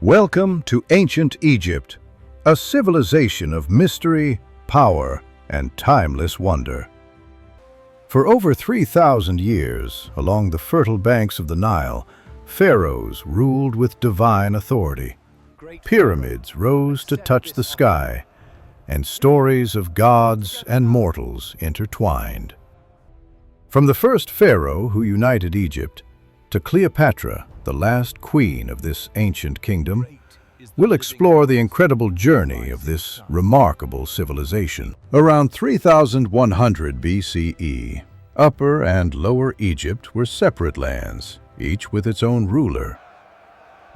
Welcome to ancient Egypt, a civilization of mystery, power, and timeless wonder. For over 3,000 years, along the fertile banks of the Nile, pharaohs ruled with divine authority. Pyramids rose to touch the sky, and stories of gods and mortals intertwined. From the first pharaoh who united Egypt to Cleopatra, the last queen of this ancient kingdom, we'll explore the incredible journey of this remarkable civilization. Around 3100 BCE, Upper and Lower Egypt were separate lands, each with its own ruler.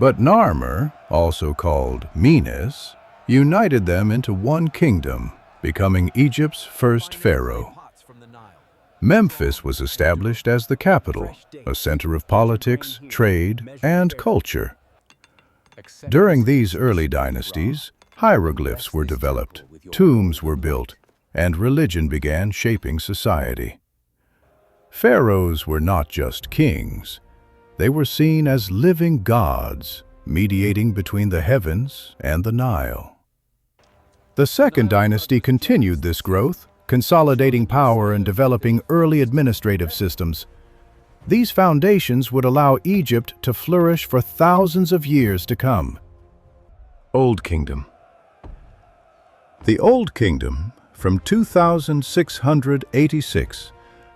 But Narmer, also called Menes, united them into one kingdom, becoming Egypt's first pharaoh. Memphis was established as the capital, a center of politics, trade, and culture. During these early dynasties, hieroglyphs were developed, tombs were built, and religion began shaping society. Pharaohs were not just kings. They were seen as living gods, mediating between the heavens and the Nile. The Second Dynasty continued this growth, consolidating power and developing early administrative systems. These foundations would allow Egypt to flourish for thousands of years to come. Old Kingdom. The Old Kingdom, from 2686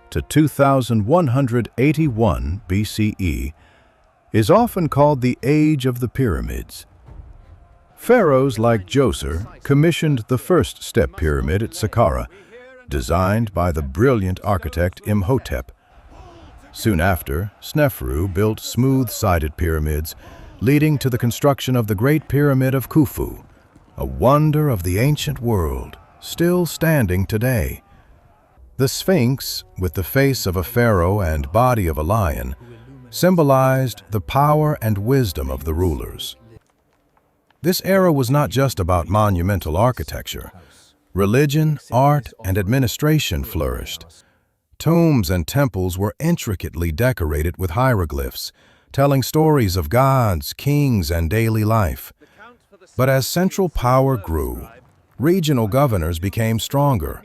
to 2181 BCE, is often called the Age of the Pyramids. Pharaohs like Djoser commissioned the first step pyramid at Saqqara, designed by the brilliant architect Imhotep. Soon after, Snefru built smooth-sided pyramids, leading to the construction of the Great Pyramid of Khufu, a wonder of the ancient world, still standing today. The Sphinx, with the face of a pharaoh and body of a lion, symbolized the power and wisdom of the rulers. This era was not just about monumental architecture. Religion, art, and administration flourished. Tombs and temples were intricately decorated with hieroglyphs, telling stories of gods, kings, and daily life. But as central power grew, regional governors became stronger,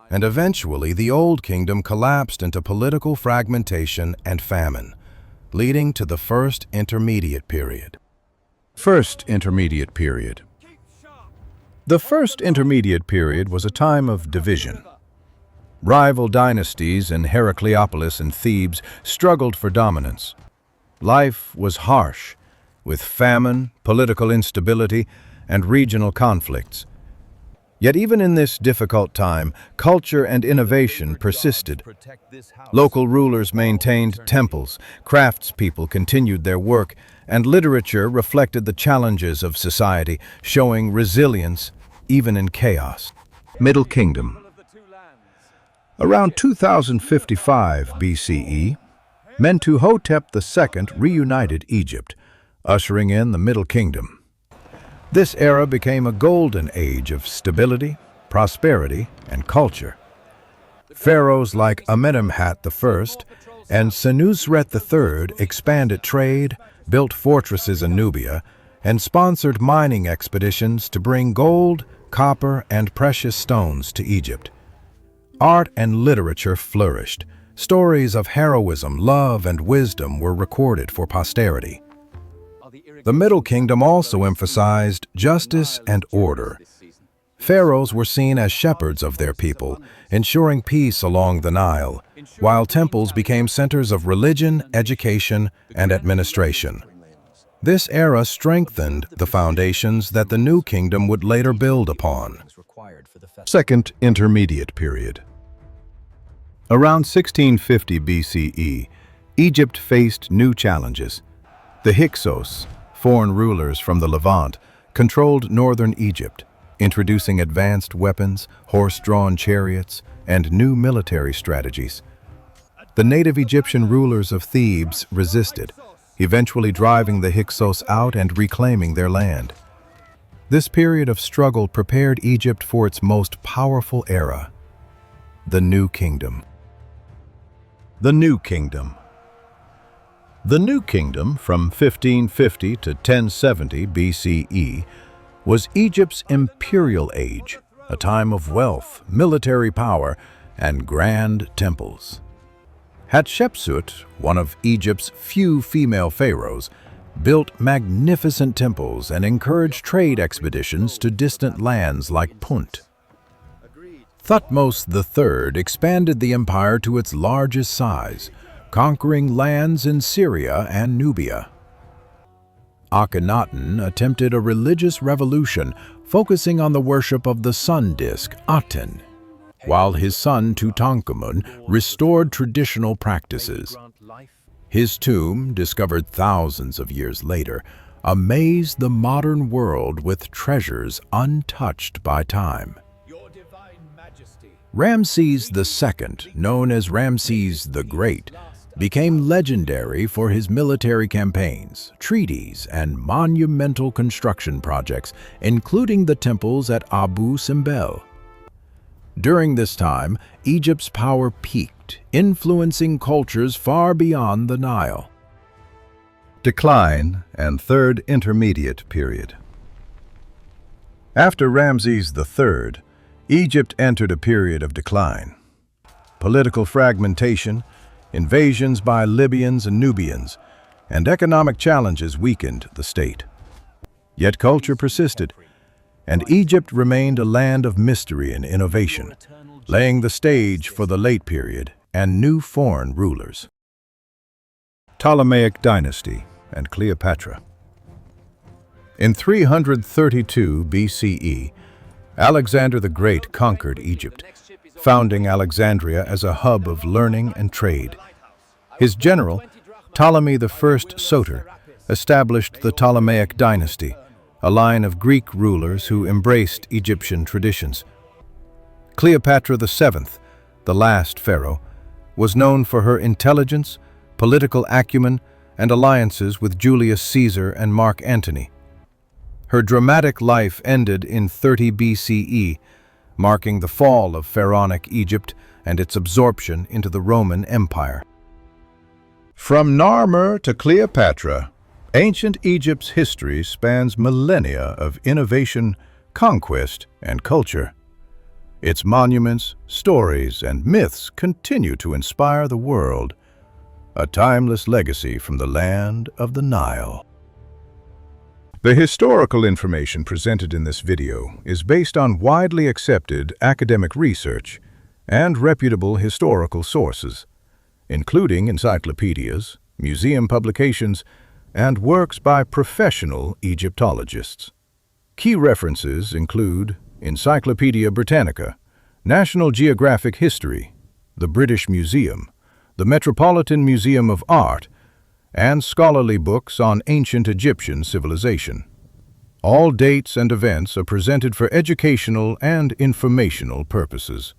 and eventually the Old Kingdom collapsed into political fragmentation and famine, leading to the First Intermediate Period. First Intermediate Period. The First Intermediate Period was a time of division. Rival dynasties in Heracleopolis and Thebes struggled for dominance. Life was harsh, with famine, political instability, and regional conflicts. Yet even in this difficult time, culture and innovation persisted. Local rulers maintained temples, craftspeople continued their work, and literature reflected the challenges of society, showing resilience even in chaos. Middle Kingdom. Around 2055 BCE, Mentuhotep II reunited Egypt, ushering in the Middle Kingdom. This era became a golden age of stability, prosperity, and culture. Pharaohs like Amenemhat I and Senusret III expanded trade, built fortresses in Nubia, and sponsored mining expeditions to bring gold, copper, and precious stones to Egypt. Art and literature flourished. Stories of heroism, love, and wisdom were recorded for posterity. The Middle Kingdom also emphasized justice and order. Pharaohs were seen as shepherds of their people, ensuring peace along the Nile, while temples became centers of religion, education, and administration. This era strengthened the foundations that the New Kingdom would later build upon. Second Intermediate Period. Around 1650 BCE, Egypt faced new challenges. The Hyksos, foreign rulers from the Levant, controlled northern Egypt, introducing advanced weapons, horse-drawn chariots, and new military strategies. The native Egyptian rulers of Thebes resisted, eventually driving the Hyksos out and reclaiming their land. This period of struggle prepared Egypt for its most powerful era, the New Kingdom. The New Kingdom. The New Kingdom from 1550 to 1070 BCE was Egypt's imperial age, a time of wealth, military power, and grand temples. Hatshepsut, one of Egypt's few female pharaohs, built magnificent temples and encouraged trade expeditions to distant lands like Punt. Thutmose III expanded the empire to its largest size, conquering lands in Syria and Nubia. Akhenaten attempted a religious revolution focusing on the worship of the sun disk, Aten, while his son Tutankhamun restored traditional practices. His tomb, discovered thousands of years later, amazed the modern world with treasures untouched by time. Ramses II, known as Ramses the Great, became legendary for his military campaigns, treaties, and monumental construction projects, including the temples at Abu Simbel. During this time, Egypt's power peaked, influencing cultures far beyond the Nile. Decline and Third Intermediate Period. After Ramses III, Egypt entered a period of decline. Political fragmentation, invasions by Libyans and Nubians, and economic challenges weakened the state. Yet culture persisted, and Egypt remained a land of mystery and innovation, laying the stage for the late period and new foreign rulers. Ptolemaic Dynasty and Cleopatra. In 332 BCE, Alexander the Great conquered Egypt, founding Alexandria as a hub of learning and trade. His general, Ptolemy I Soter, established the Ptolemaic dynasty, a line of Greek rulers who embraced Egyptian traditions. Cleopatra VII, the last pharaoh, was known for her intelligence, political acumen, and alliances with Julius Caesar and Mark Antony. Her dramatic life ended in 30 BCE, marking the fall of pharaonic Egypt and its absorption into the Roman Empire. From Narmer to Cleopatra, ancient Egypt's history spans millennia of innovation, conquest, and culture. Its monuments, stories, and myths continue to inspire the world, a timeless legacy from the land of the Nile. The historical information presented in this video is based on widely accepted academic research and reputable historical sources, including encyclopedias, museum publications, and works by professional Egyptologists. Key references include Encyclopedia Britannica, National Geographic History, the British Museum, the Metropolitan Museum of Art, and scholarly books on ancient Egyptian civilization. All dates and events are presented for educational and informational purposes.